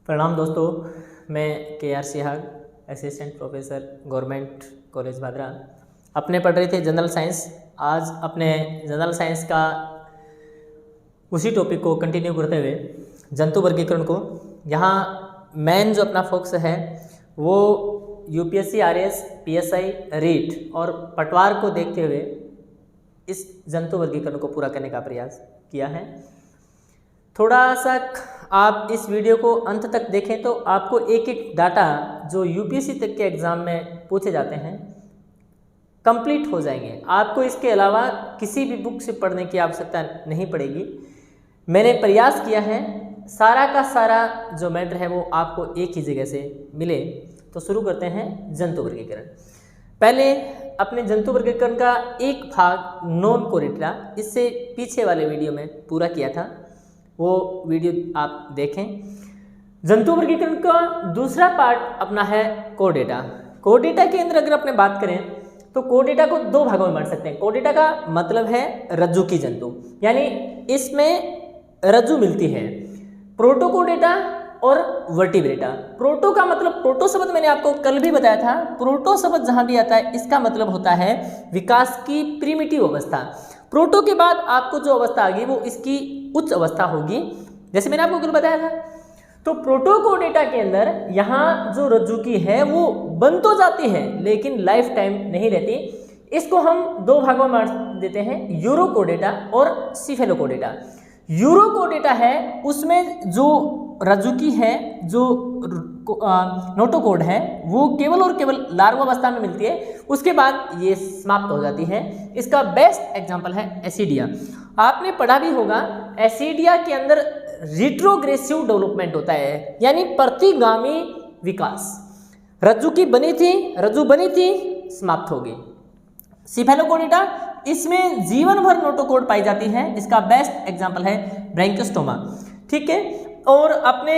प्रणाम दोस्तों, मैं KR Sihag, assistant professor government college Bhadra. अपने पढ़ रहे थे जनरल साइंस। आज अपने जनरल साइंस का उसी टॉपिक को कंटिन्यू करते हुए जंतु वर्गीकरण को, यहाँ मेन जो अपना फोकस है वो UPSC RAS PSI रीट और पटवार को देखते हुए इस जंतु वर्गीकरण को पूरा करने का प्रयास किया है। थोड़ा सा आप इस वीडियो को अंत तक देखें तो आपको एक एक डाटा जो UPSC तक के एग्ज़ाम में पूछे जाते हैं कंप्लीट हो जाएंगे। आपको इसके अलावा किसी भी बुक से पढ़ने की आवश्यकता नहीं पड़ेगी। मैंने प्रयास किया है सारा का सारा जो मैटर है वो आपको एक ही जगह से मिले। तो शुरू करते हैं जंतु वर्गीकरण। पहले अपने जंतु वर्गीकरण का एक भाग नॉन कोरेटिला इससे पीछे वाले वीडियो में पूरा किया था, वो वीडियो आप देखें। जंतु वर्गीकरण का दूसरा पार्ट अपना है कोडेटा। कोडेटा के अंदर अगर अपने बात करें तो कोडेटा को दो भागों में बांट सकते हैं। कोडेटा का मतलब है रज्जु की जंतु, यानी इसमें रज्जु मिलती है। प्रोटोकोडेटा और वर्टिब्रेटा। प्रोटो का मतलब, प्रोटो शब्द मैंने आपको कल भी बताया था, प्रोटो शब्द जहां भी आता है इसका मतलब होता है विकास की प्रिमिटिव अवस्था। प्रोटो के बाद आपको जो अवस्था आ गई वो इसकी उच्च अवस्था होगी, जैसे मैंने आपको कल बताया था। तो प्रोटोकोडेटा के अंदर यहाँ जो रज्जु की है वो बन तो जाती है लेकिन लाइफ टाइम नहीं रहती। इसको हम दो भागों में बांट देते हैं, यूरोकोडेटा और सिफेलोकोडेटा। यूरोकोडेटा है उसमें जो रज्जु की है, जो नोटोकोड है वो केवल और केवल लार्वावस्था में मिलती है, उसके बाद ये समाप्त हो जाती है। इसका बेस्ट एग्जांपल है एसिडिया। आपने पढ़ा भी होगा एसिडिया के अंदर रिट्रोग्रेसिव डेवलपमेंट होता है, यानी प्रतिगामी विकास। रज्जु की बनी थी, रज्जु बनी थी, समाप्त हो गई। सिफेलोकोडेटा, इसमें जीवन भर नोटोकोड पाई जाती है। इसका बेस्ट एग्जांपल है ब्रैंकियोस्टोमा, ठीक है। और अपने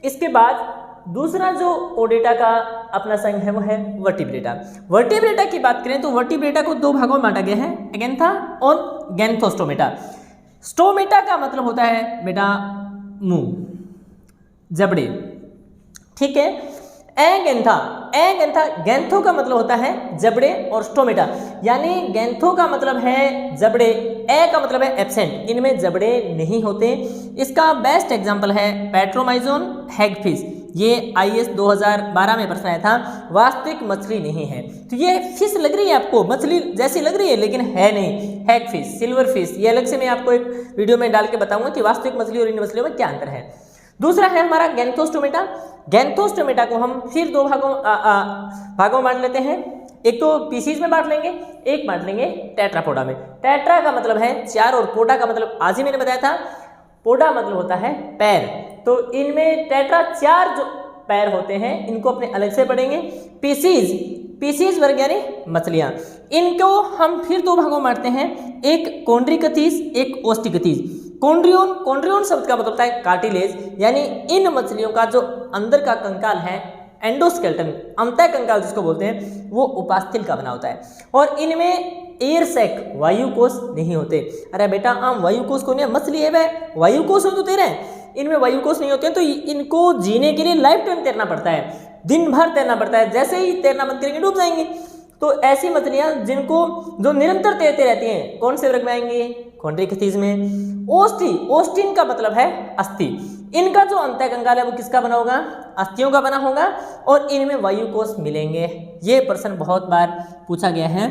इसके बाद दूसरा जो कोडेटा का अपना संघ है वो है वर्टिब्रेटा। वर्टिब्रेटा की बात करें तो वर्टिब्रेटा को दो भागों में बांटा गया है, एगेंथा और गैंथोस्टोमेटा। स्टोमेटा का मतलब होता है बेटा मुंह, जबड़े, ठीक है। एगेंथा, गैंथो का मतलब होता है जबड़े और स्टोमेटा, यानी गैंथो का मतलब है जबड़े, ए का मतलब है एब्सेंट, इनमें जबड़े नहीं होते। इसका बेस्ट एग्जांपल है पैट्रोमाइजोन हैगफिश। ये IAS 2012 में प्रश्न आया था, वास्तविक मछली नहीं है। तो ये फिश लग रही है आपको, मछली जैसी लग रही है लेकिन है नहीं, हैगफिश, सिल्वर फिश। ये अलग से मैं आपको एक वीडियो में डाल के बताऊंगा कि वास्तविक मछली और इन मछलियों में क्या अंतर है। दूसरा है हमारा गैंथोस्टोमेटा। गैंथोस्टोमेटा को हम फिर दो भागों में बांट लेते हैं। एक तो पीसीज में बांट लेंगे, एक बांट लेंगे टेट्रापोडा में। टेट्रा का मतलब है चार और पोडा का मतलब आज ही मैंने बताया था, पोडा मतलब होता है पैर। तो इनमें टेट्रा चार जो पैर होते हैं इनको अपने अलग से पढ़ेंगे। पीसीज वर्ग यानी मछलियां, इनको हम फिर दो भागों में बांटते हैं, एक कॉन्ड्रिकथीस, एक ओस्टिकथीस। कॉन्ड्रियोन शब्द का मतलब होता है कार्टिलेज, यानी इन मछलियों का जो अंदर का कंकाल है एंडोस्केलेटन, अंतः कंकाल जिसको बोलते हैं, वो उपास्थल का बना होता है। और इनमें एयर सैक, वायुकोश नहीं होते। अरे बेटा आम वायुकोश को नहीं, मछली है वह वायुकोश हो तो तेरे, इनमें वायुकोश नहीं होते हैं। तो इनको जीने के लिए लाइफ टाइम तैरना पड़ता है, दिन भर तैरना पड़ता है, जैसे ही तैरना बंद करेंगे डूब जाएंगे। तो ऐसी मछलियां जिनको जो निरंतर तैरते रहती हैं कौन से वर्ग में आएंगी, कॉन्ड्रिकथीस में। ओस्टिन का मतलब है अस्थि। इनका जो अंतः कंकाल है वो किसका बना होगा, अस्थियों का बना होगा, और इनमें वायुकोश मिलेंगे। ये प्रश्न बहुत बार पूछा गया है।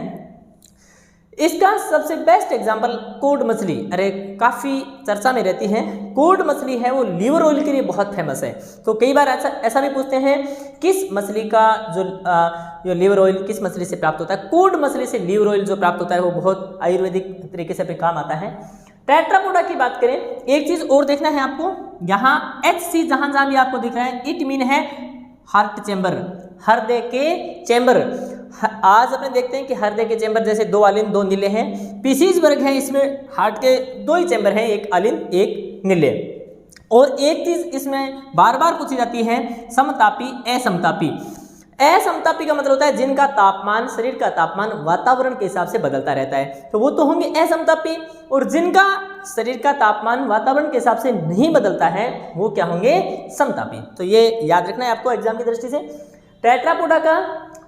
इसका सबसे बेस्ट एग्जांपल कोड मछली, अरे काफ़ी चर्चा में रहती है। कोड मछली है वो लीवर ऑयल के लिए बहुत फेमस है। तो कई बार ऐसा भी पूछते हैं किस मछली का जो लीवर ऑयल किस मछली से प्राप्त होता है। कोड मछली से लीवर ऑयल जो प्राप्त होता है वो बहुत आयुर्वेदिक तरीके से अपने काम आता है। टेट्रापोडा की बात करें, एक चीज़ और देखना है आपको, यहाँ HC जहाँ भी आपको दिख रहा है इट मीन है हार्ट चैम्बर, हृदय के चैम्बर। आज अपने देखते हैं कि हृदय के चैम्बर जैसे दो आलिन दो नीले हैं। पीसीज वर्ग है, इसमें हार्ट के दो ही चैम्बर हैं, एक आलिन एक नीले। और एक चीज इसमें बार बार पूछी जाती है, समतापी असमतापी। असमतापी का मतलब होता है जिनका तापमान, शरीर का तापमान वातावरण के हिसाब से बदलता रहता है, तो वो तो होंगे असमतापी। और जिनका शरीर का तापमान वातावरण के हिसाब से नहीं बदलता है वो क्या होंगे, समतापी। तो ये याद रखना है आपको एग्जाम की दृष्टि से। टेट्रापोडा का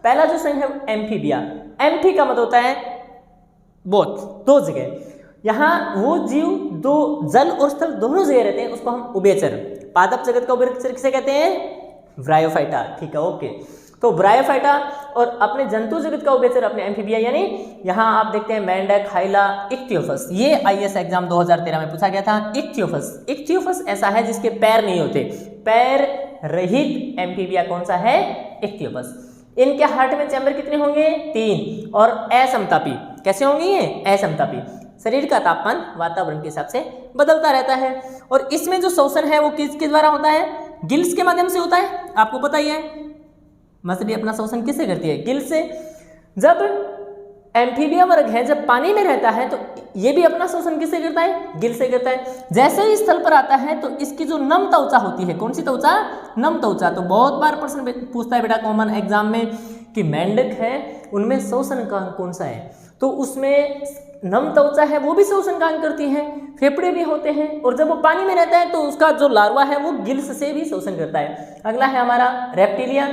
पहला जो संघ है एम्फीबिया। एम्फी का मतलब होता है बोथ, दो जगह। यहाँ वो जीव दो जल और स्थल दोनों जगह रहते हैं, उसको हम उभयचर। पादप जगत का उभयचर किसे कहते हैं, ब्रायोफाइटा। ठीक है, ओके। तो ब्रायोफाइटा और अपने जंतु जगत का उभयचर अपने एम्फीबिया, यानी यहाँ आप देखते हैं मेंढक, हाइला, इक्थियोफस। ये आईएएस एग्जाम 2013 में पूछा गया था। इक्थियोफस, इक्थियोफस ऐसा है जिसके पैर नहीं होते, पैर रहित एम्फीबिया कौन सा है, इक्थियोपस। इनके हार्ट में चैम्बर कितने होंगे, 3। और असमतापी, कैसे होंगे ये, असमतापी। शरीर का तापमान वातावरण के हिसाब से बदलता रहता है। और इसमें जो शोषण है वो किसके द्वारा होता है, गिल्स के माध्यम से होता है, आपको पता ही है। मछली अपना शोषण किससे करती है, गिल्स से। जब एम्फीबिया वर्ग है जब पानी में रहता है तो ये भी अपना शोषण किससे करता है, गिल से करता है। जैसे ही स्थल पर आता है तो इसकी जो नम त्वचा होती है, कौन सी त्वचा, नम त्वचा। तो बहुत बार प्रश्न पूछता है बेटा कॉमन एग्जाम में कि मेंढक है उनमें शोषण का अंग कौन सा है, तो उसमें नम त्वचा है वो भी शोषण का अंग करती है, फेफड़े भी होते हैं। और जब वो पानी में रहता है तो उसका जो लार्वा है वो गिल्स से भी शोषण करता है। अगला है हमारा रेप्टिलिया।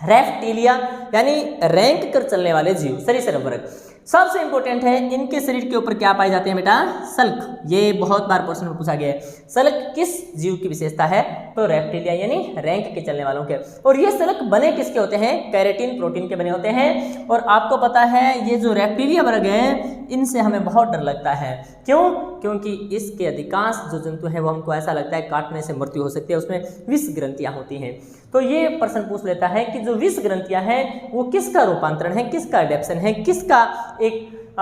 रेप्टिलिया यानी रैंक कर चलने वाले जीव, सरीसृप वर्ग। सबसे इंपॉर्टेंट है, इनके शरीर के ऊपर क्या पाए जाते हैं बेटा, सल्क। ये बहुत बार प्रश्न में पूछा गया है। सल्क किस जीव की विशेषता है, तो रेप्टिलिया यानी रैंक के चलने वालों के। और ये सल्क बने किसके होते हैं, कैरेटिन प्रोटीन के बने होते हैं। और आपको पता है ये जो रेप्टिलिया वर्ग है इनसे हमें बहुत डर लगता है। क्यों, क्योंकि इसके अधिकांश जो जंतु हैं वो हमको ऐसा लगता है काटने से मृत्यु हो सकती है, उसमें विष ग्रंथियां होती हैं। तो ये प्रश्न पूछ लेता है कि जो विष ग्रंथियां हैं वो किसका रूपांतरण है, किसका एडेप्शन है, किसका एक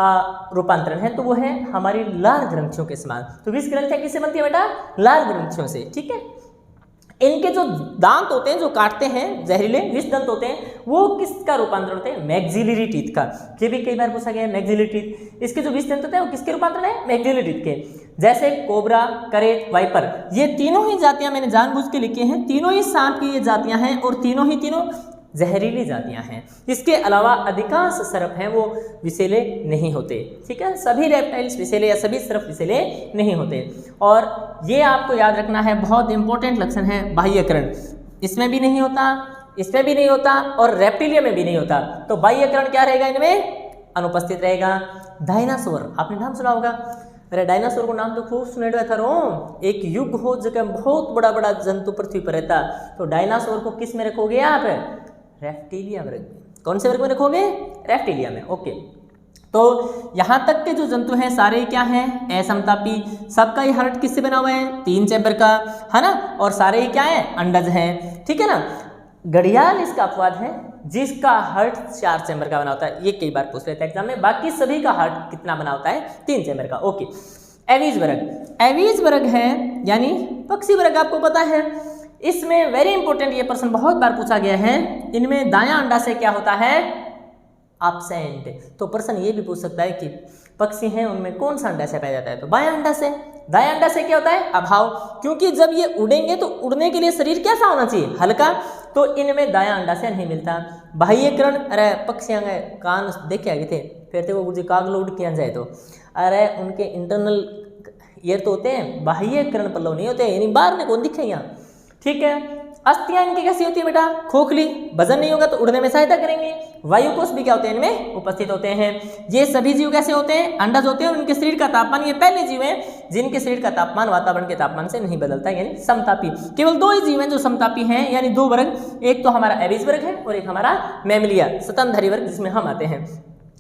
रूपांतरण है, तो वो है हमारी लार ग्रंथियों के समान। तो विष ग्रंथियां किससे बनती है बेटा, लार ग्रंथियों से। ठीक है, इनके जो दांत होते हैं जो काटते हैं, जहरीले विष दंत होते हैं, वो किसका रूपांतरण होते हैं, मैक्सिलरी टीथ का। ये भी कई बार पूछा गया है, मैक्सिलरी टीथ। इसके जो विष दंत होते हैं वो किसके रूपांतरण है, मैक्सिलरी टीथ के। जैसे कोबरा, करेट, वाइपर, ये तीनों ही जातियां मैंने जानबूझ के लिखी हैं। तीनों ही सांप की ये जातियां हैं और तीनों जहरीली जातियां हैं। इसके अलावा अधिकांश सर्प हैं वो विषैले नहीं होते। ठीक है, सभी रेप्टाइल्स विषैले या सभी सर्प विषैले नहीं होते। और ये आपको याद रखना है, बहुत इंपॉर्टेंट लक्षण है बाह्यकरण। इसमें भी नहीं होता, इसमें भी नहीं होता और रेप्टिलिया में भी नहीं होता। तो बाह्यकरण क्या रहेगा, इनमें अनुपस्थित रहेगा। डायनासोर, आपने नाम सुना होगा। अरे डायनासोर को नाम तो खूब सुनेगा था रो। एक युग हो जगह बहुत बड़ा बड़ा जंतु पृथ्वी पर रहता, तो डायनासोर को किस में रखोगे आप, रेप्टिलिया वर्ग में। कौन से वर्ग में रखोगे, रेप्टिलिया में। ओके, तो यहां तक के जो जंतु हैं सारे क्या हैं, असमतापी। सबका ही हार्ट किससे बना हुआ है, 3 चैम्बर का, है ना। और सारे ही क्या है, अंडज हैं। ठीक है ना। घड़ियाल इसका अपवाद है जिसका हार्ट 4 चैम्बर का बना होता है। ये कई बार पूछ लेते हैं एग्जाम में। बाकी सभी का हार्ट कितना बना होता है, 3 चैम्बर का। ओके, एवीज वर्ग। एवीज वर्ग है यानी पक्षी वर्ग, आपको पता है। इसमें वेरी इंपॉर्टेंट, ये प्रश्न बहुत बार पूछा गया है। इनमें दायां अंडा से क्या होता है, एब्सेंट। तो प्रश्न ये भी पूछ सकता है कि पक्षी हैं उनमें कौन सा अंडा से पाया जाता है, तो बायां अंडा से। दायां अंडा से क्या होता है, अभाव। क्योंकि जब ये उड़ेंगे तो उड़ने के लिए शरीर कैसा होना चाहिए, हल्का। तो इनमें दायां अंडा से नहीं मिलता। बाह्यकरण, अरे पक्षियां कान देखे आगे थे, फिर थे वो मुझे कागलो उड़ किया जाए तो, अरे उनके इंटरनल ईयर तो होते हैं, बाह्यकरण पल्लव नहीं होते, यानी बाहर ने कौन दिखे यहाँ। ठीक है, अस्थियां इनकी कैसी होती है बेटा, खोखली। वजन नहीं होगा तो उड़ने में सहायता करेंगे। वायुकोष भी क्या होते हैं, इनमें उपस्थित होते हैं। ये सभी जीव कैसे होते हैं, अंडज होते हैं। और उनके शरीर का तापमान, ये पहले जीव हैं जिनके शरीर का तापमान वातावरण के तापमान से नहीं बदलता, यानी समतापी। केवल 2 ही जीव हैं जो समतापी हैं, यानी 2 वर्ग। एक तो हमारा एवीज वर्ग है और एक हमारा मैमलिया, स्तनधारी वर्ग, जिसमें हम आते हैं।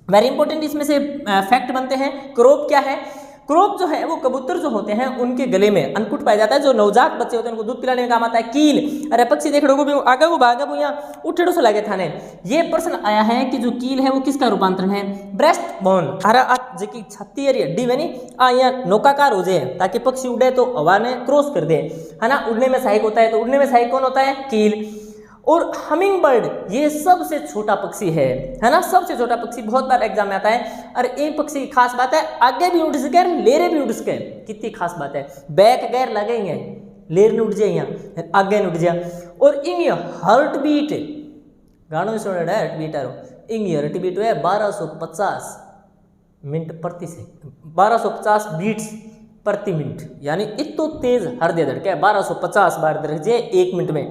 वेरी इंपॉर्टेंट इसमें से फैक्ट बनते हैं। क्रोप क्या है, क्रोप जो है वो कबूतर जो होते हैं उनके गले में अन्नकूट पाया जाता है। जो नवजात बच्चे होते हैं उनको दूध पिलाने में काम आता है। कील, अरे पक्षी देख रहे हो आगे वो भागा वो यहाँ उठेड़ो से लगे थाने। ये प्रश्न आया है कि जो कील है वो किसका रूपांतरण है, ब्रेस्ट बोन। अरे जी छत्ती हड्डी बनी यहाँ नौकाकार हो जाए ताकि पक्षी उड़े तो हवा ने क्रॉस कर दे, है ना। उड़ने में सहायक होता है, तो उड़ने में सहायक कौन होता है, कील। और हमिंग बर्ड ये सबसे छोटा पक्षी है ना, सबसे छोटा पक्षी। बहुत बार एग्जाम में आता है। और एक पक्षी की खास बात है, आगे भी उड़ सके लेरे भी उड़ सके। कितनी खास बात है, बैक गैर लगेंगे, लेर ने उड़ जाए यहाँ, आगे ने उड़ जाए। और इन हार्ट बीट घणो स्टूडेंट है हार्ट बीट इंगी हार्ट बीट है 1250 मिनट प्रति सेकंड, 1250 बीट्स प्रति मिनट, यानी इतो तेज हृदय धड़के 1250 बार धड़के 1 मिनट में।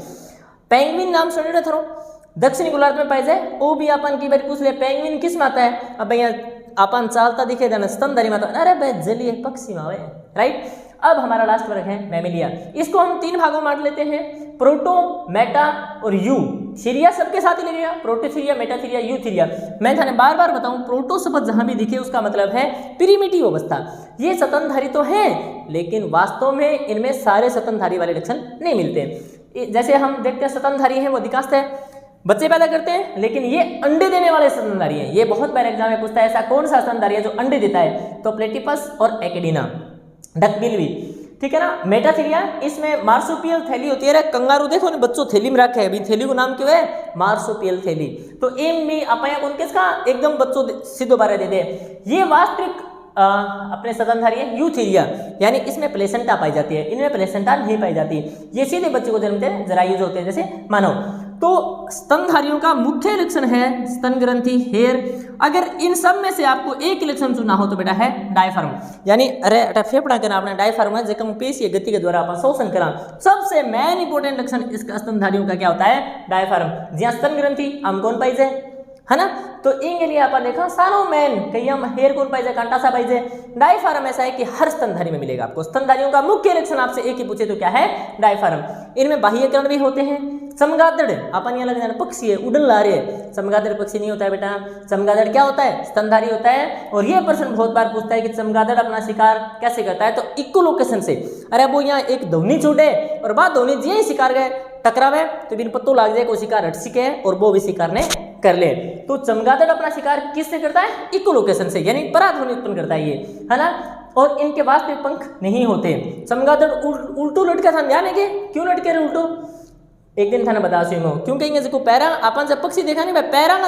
पेंगुइन नाम सुने रहे थरो, दक्षिणी गोलार्ध में पाए जाए। वो भी अपन की बार पूछ ले पेंगुइन किस में आता है। अब भैया अपन चालता दिखे देना स्तनधारी में, अरे भाई जलीय पक्षी में आवे, राइट। अब हमारा लास्ट वर्ग है मैमिलिया। इसको हम 3 भागों में बांट लेते हैं, प्रोटो, मेटा और यूथीरिया। सबके साथ ही लगेगा, प्रोटोथीरिया, मेटाथीरिया, यूथीरिया। मैं थाने बार बार बताऊं, प्रोटो शब्द जहां भी दिखे उसका मतलब है प्रिमिटिव अवस्था। ये स्तनधारी तो हैं, लेकिन वास्तव में इनमें सारे स्तनधारी वाले लक्षण नहीं मिलते। जैसे हम देखते हैं स्तनधारी है वो अधिकांशतः बच्चे पैदा करते हैं, लेकिन ये अंडे देने वाले स्तनधारी हैं। ये बहुत बार एग्जाम में पूछता है, ऐसा कौन सा स्तनधारी है जो अंडे देता है, तो प्लेटिपस और एकेडिना, डकबिल भी, ठीक है ना। मेटाथीरिया, इसमें मार्सुपियल थैली होती है। कंगारू देखो ना बच्चों थैली में रखे है, अभी थैली को नाम क्यों है, मार्सुपियल थैली। तो एम में अपने कौन किसका एकदम बच्चों सीधो बारे दे दे। ये वास्तविक अपने स्तनधारी है यूथीरिया, यानी इसमें प्लेसेंटा पाई जाती है, इनमें प्लेसेंटा नहीं पाई जाती। ये सीधे बच्चे को जन्मते हैं, जरायुज होते हैं जैसे मानव। तो स्तनधारियों का मुख्य लक्षण है स्तन ग्रंथि, हेयर। अगर इन सब में से आपको एक लक्षण चुनना हो तो बेटा है डायफ्राम, यानी अरे फेफड़ा के नाम डायफ्राम है जेकम पेशीय गति के द्वारा अपन शोषण करा। सबसे मेन इंपोर्टेंट लक्षण इसका स्तनधारियों का क्या होता है, डायफ्राम। जहाँ स्तन ग्रंथि हम कौन पाई जाए, है ना। तो इंगे लिए अपन देखा सारो मैन कहीं हम हेयर कौन पाई जाए, कांटा सा पाई जाए। डायफ्राम ऐसा है कि हर स्तनधारी में मिलेगा आपको। स्तनधारियों का मुख्य लक्षण आपसे एक ही पूछे तो क्या है, डायफ्राम। इनमें बाह्यकरण भी होते हैं। चमगादड़ अपन यहाँ लग जाना पक्षी है, उड़न ला रहे हैं, चमगादड़ पक्षी नहीं होता है बेटा। चमगादड़ क्या होता है, स्तनधारी होता है। और ये प्रश्न बहुत बार पूछता है कि चमगादड़ अपना शिकार कैसे करता है, तो इकोलोकेशन से। अरे वो यहाँ एक ध्वनि छूटे और बाद ध्वनि जी शिकार गए टकरावे तो बिन पत्तो लाग जाए, कोई शिकार हट सके और वो भी शिकार ने कर ले। तो चमगादड़ अपना शिकार किससे करता है, इकोलोकेशन से, यानी पराध्वनि उत्पन्न करता है ये, है ना। और इनके वास्तविक पंख नहीं होते। चमगादड़ उल्टो लटका था, ध्यान है कि क्यों लटके रहे उल्टो, एक दिन थाने बता सी क्योंकि जो पैरा अपन जब पक्षी देखा नहीं, पैरा ना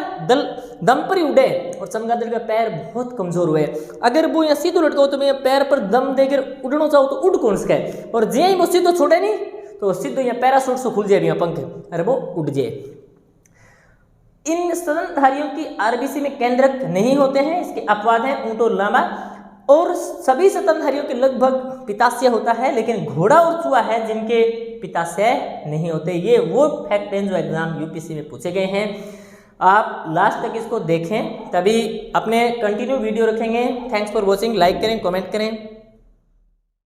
दम पर ही उड़े और चमगादड़ का पैर बहुत कमजोर हुए। अगर वो यहाँ सीधो लटको तो मैं पैर पर दम देकर उड़ना चाहो तो उड़ कौन सके, और जे ही वो सीधो छोड़े नहीं तो सीधो यहाँ पैराशूट से खुल जाए पंख, अरे वो उड़ जाए। इन स्तनधारियों की आरबीसी में केंद्रक नहीं होते हैं, इसके अपवाद हैं ऊंट और लामा। और सभी स्तनधारियों के लगभग पिताशय होता है, लेकिन घोड़ा और चूहा है जिनके पिताशय नहीं होते। ये वो फैक्ट हैं जो एग्जाम यूपीएससी में पूछे गए हैं। आप लास्ट तक इसको देखें, तभी अपने कंटिन्यू वीडियो रखेंगे। थैंक्स फॉर वॉचिंग, लाइक करें, कमेंट करें।